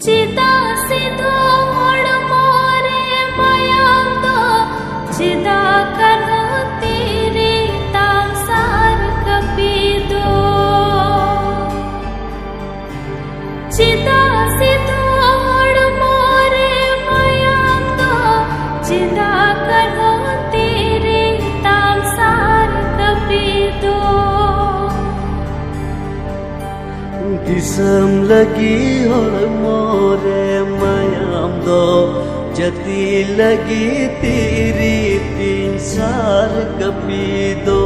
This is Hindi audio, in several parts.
चिदा सिधो मोरे मायाम दो चिदा करो तेरे ताम सार कपी दो चिदा सिधो मोरे मायाम दो चिदा करो तेरे ताम सार कपी दो दिसम लगी और मोरे मायाम दो जती लगी तेरी तीन सार कपी दो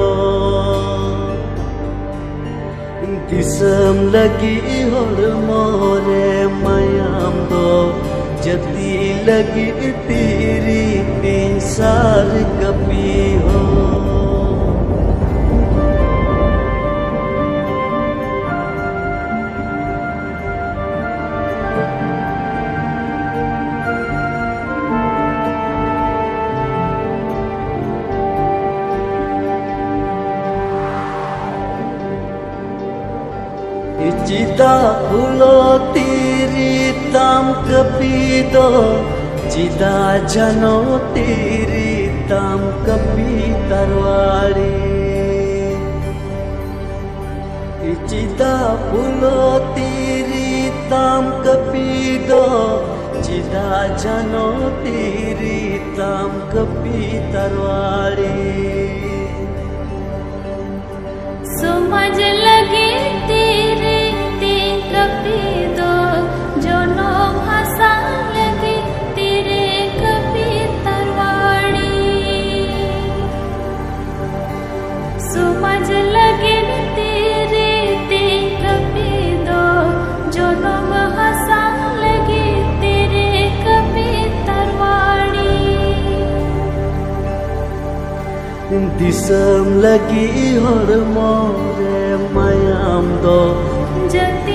दिसम लगी और मोरे मायाम दो जती लगी तेरी तीन सार कपी हो चिदा फूलो तेरी ताम कपी दो चिदा जनो तेरी ताम कपी तरवाड़ी चिदा फूलो तेरी ताम कपी दो चिदा जनो तेरी ताम कपी तरवाड़ी समझ लगे तेरे कपी दो जो नो भाषा लगे तेरे कपी तरवाड़ी समझ लगे तेरे कपी दो जो नो भाषा लगे तेरे कपी तरवाड़ी दिसम लगी और मोरे मायाम दो जती